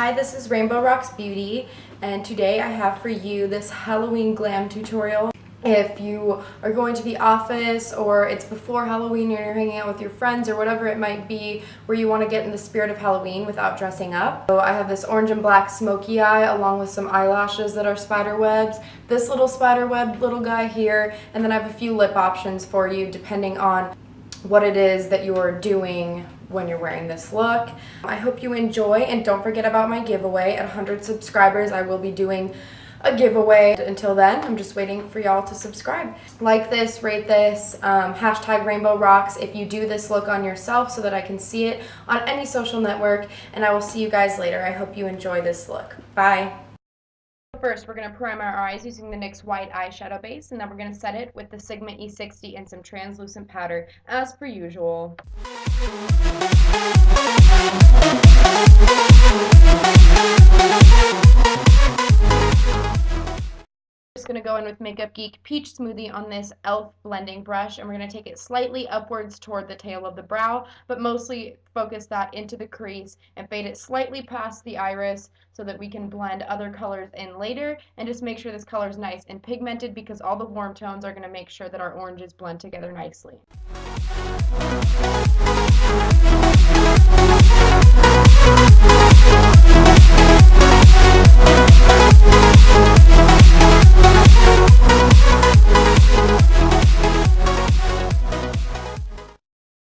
Hi, this is Rainbow Rocks Beauty, and today I have for you this Halloween glam tutorial. If you are going to the office or it's before Halloween and you're hanging out with your friends or whatever it might be where you want to get in the spirit of Halloween without dressing up. So I have this orange and black smoky eye along with some eyelashes that are spider webs, this little spider web little guy here, and then I have a few lip options for you depending on what it is that you're doing when you're wearing this look. I hope you enjoy, and don't forget about my giveaway. At 100 subscribers I will be doing a giveaway. Until then, I'm just waiting for y'all to subscribe. Like this, rate this, hashtag Rainbow Rocks if you do this look on yourself so that I can see it on any social network, and I will see you guys later. I hope you enjoy this look. Bye. First, we're going to prime our eyes using the NYX white eyeshadow base, and then we're going to set it with the Sigma E60 and some translucent powder as per usual. Just going to go in with Makeup Geek Peach Smoothie on this e.l.f. blending brush, and we're going to take it slightly upwards toward the tail of the brow, but mostly focus that into the crease and fade it slightly past the iris so that we can blend other colors in later, and just make sure this color is nice and pigmented because all the warm tones are going to make sure that our oranges blend together nicely.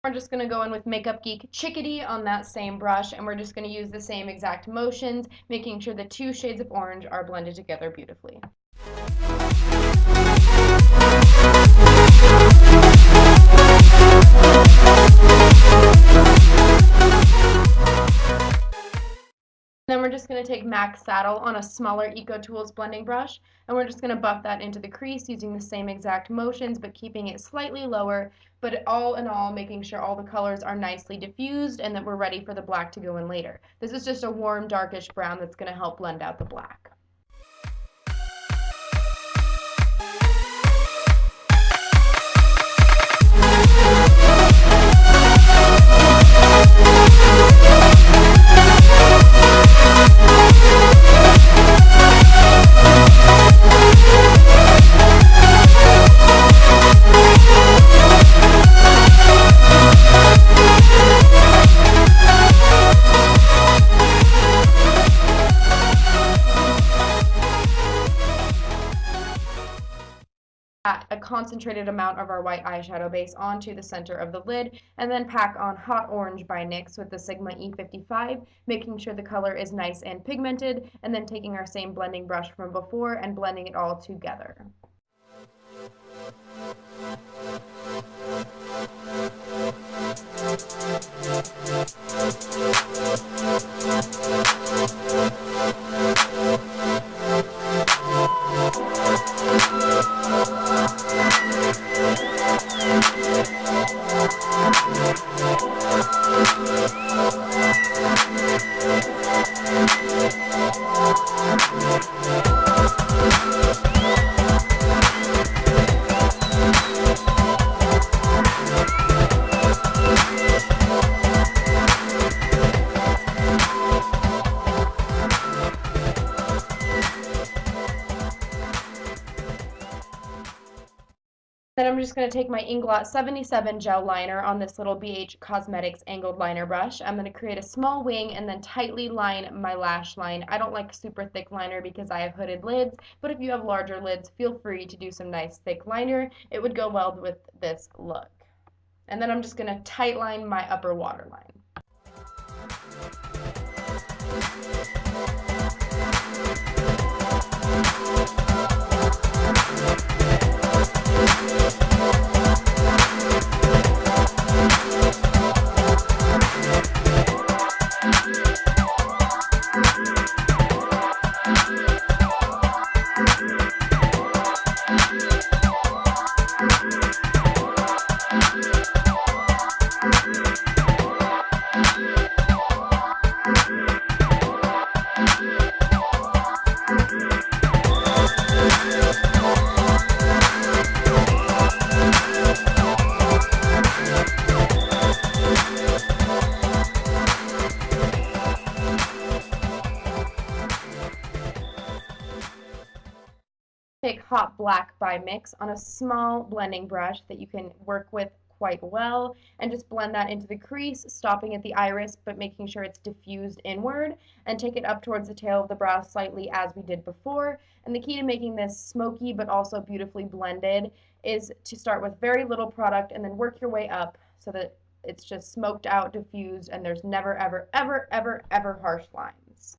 We're just going to go in with Makeup Geek Chickadee on that same brush, and we're just going to use the same exact motions, making sure the two shades of orange are blended together beautifully. Then we're just going to take MAC Saddle on a smaller Ecotools blending brush, and we're just going to buff that into the crease using the same exact motions but keeping it slightly lower, but all in all making sure all the colors are nicely diffused and that we're ready for the black to go in later. This is just a warm darkish brown that's going to help blend out the black. A concentrated amount of our white eyeshadow base onto the center of the lid, and then pack on Hot Orange by NYX with the Sigma E55, making sure the color is nice and pigmented, and then taking our same blending brush from before and blending it all together. Then I'm just going to take my Inglot 77 gel liner on this little BH Cosmetics angled liner brush. I'm going to create a small wing and then tightly line my lash line. I don't like super thick liner because I have hooded lids, but if you have larger lids, feel free to do some nice thick liner. It would go well with this look. And then I'm just going to tight line my upper waterline. Hot Black by Nyx on a small blending brush that you can work with quite well, and just blend that into the crease, stopping at the iris but making sure it's diffused inward, and take it up towards the tail of the brow slightly as we did before. And the key to making this smoky but also beautifully blended is to start with very little product and then work your way up so that it's just smoked out, diffused, and there's never ever ever ever ever harsh lines.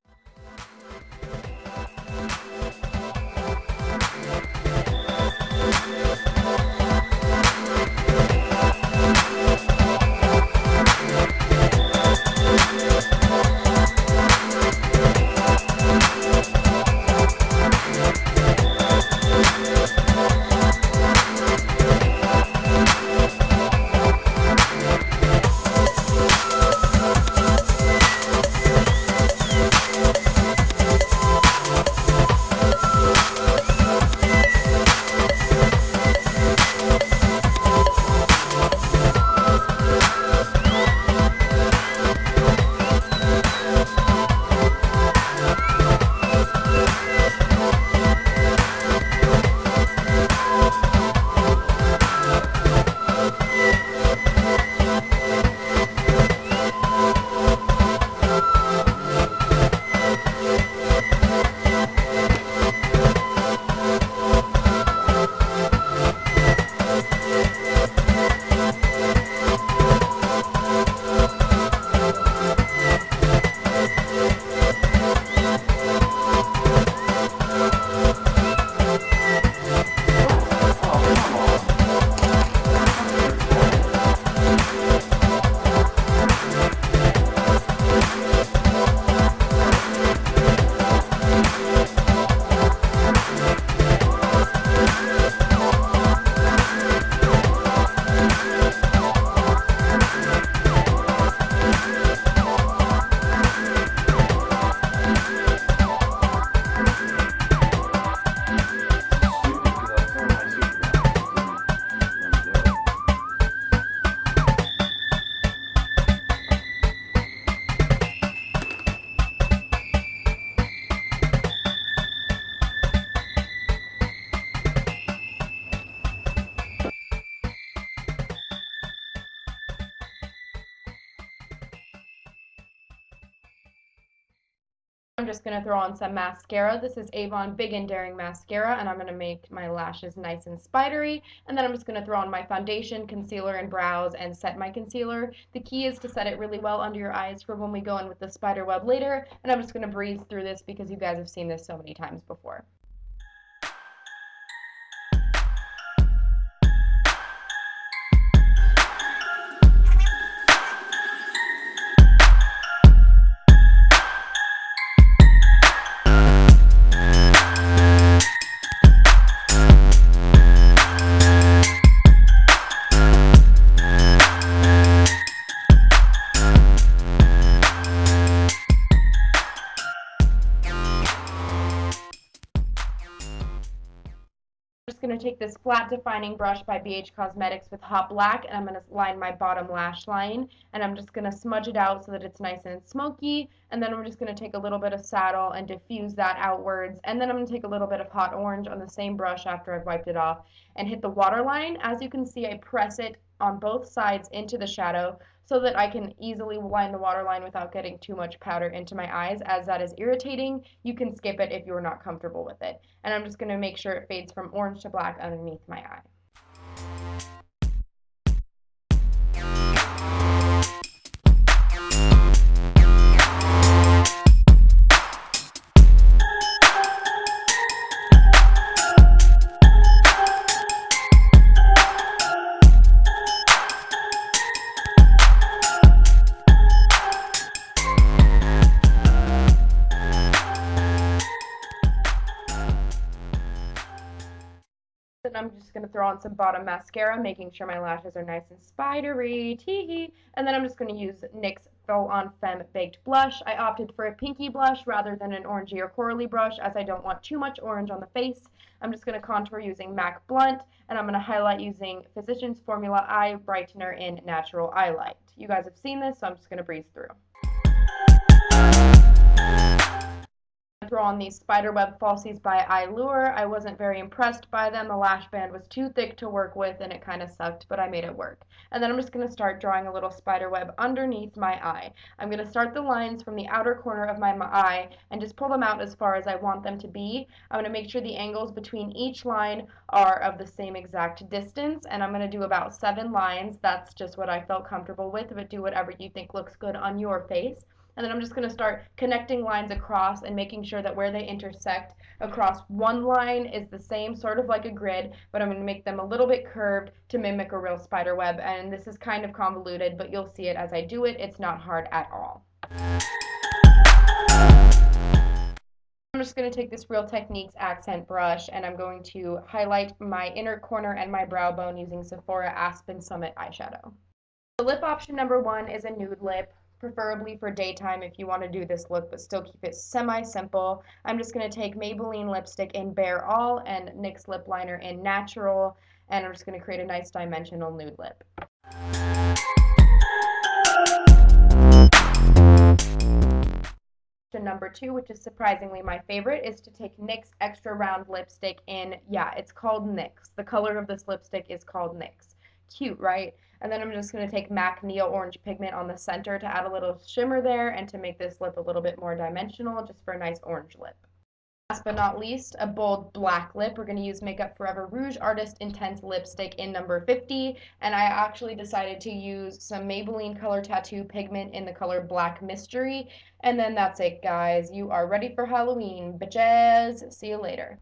I'm just going to throw on some mascara. This is Avon Big and Daring mascara, and I'm going to make my lashes nice and spidery. And then I'm just going to throw on my foundation, concealer, and brows and set my concealer. The key is to set it really well under your eyes for when we go in with the spider web later. And I'm just going to breeze through this because you guys have seen this so many times before. Going to take this flat defining brush by BH Cosmetics with Hot Black, and I'm going to line my bottom lash line, and I'm just going to smudge it out so that it's nice and smoky. And then I'm just going to take a little bit of saddle and diffuse that outwards, and then I'm going to take a little bit of hot orange on the same brush after I've wiped it off and hit the waterline. As you can see, I press it on both sides into the shadow so that I can easily line the waterline without getting too much powder into my eyes, as that is irritating. You can skip it if you're not comfortable with it. And I'm just going to make sure it fades from orange to black underneath my eye. And I'm just going to throw on some bottom mascara, making sure my lashes are nice and spidery. Tee-hee. And then I'm just going to use NYX Full On Femme Baked Blush. I opted for a pinky blush rather than an orangey or corally brush, as I don't want too much orange on the face. I'm just going to contour using MAC Blunt, and I'm going to highlight using Physicians Formula Eyebrightener in Natural Eyelight. You guys have seen this, so I'm just going to breeze through. throw on these Spiderweb falsies by Eyelure. I wasn't very impressed by them. The lash band was too thick to work with and it kind of sucked, but I made it work. And then I'm just going to start drawing a little spiderweb underneath my eye. I'm going to start the lines from the outer corner of my eye and just pull them out as far as I want them to be. I'm going to make sure the angles between each line are of the same exact distance, and I'm going to do about 7 lines. That's just what I felt comfortable with, but do whatever you think looks good on your face. And then I'm just going to start connecting lines across and making sure that where they intersect across one line is the same, sort of like a grid, but I'm going to make them a little bit curved to mimic a real spider web. And this is kind of convoluted, but you'll see it as I do it. It's not hard at all. I'm just going to take this Real Techniques accent brush and I'm going to highlight my inner corner and my brow bone using Sephora Aspen Summit eyeshadow. The lip option number 1 is a nude lip, preferably for daytime if you want to do this look but still keep it semi-simple. I'm just going to take Maybelline lipstick in Bare All and NYX Lip Liner in Natural, and I'm just going to create a nice dimensional nude lip. Number 2, which is surprisingly my favorite, is to take NYX Extra Round lipstick in, it's called NYX. The color of this lipstick is called NYX. Cute, right? And then I'm just going to take MAC Neo Orange pigment on the center to add a little shimmer there and to make this lip a little bit more dimensional, just for a nice orange lip. Last but not least, a bold black lip. We're going to use Makeup Forever Rouge Artist Intense lipstick in number 50, and I actually decided to use some Maybelline Color Tattoo pigment in the color Black Mystery, and then that's it, guys. You are ready for Halloween, bitches. See you later.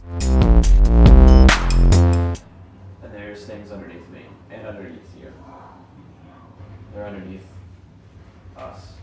And there's things underneath me, and underneath you. They're underneath us.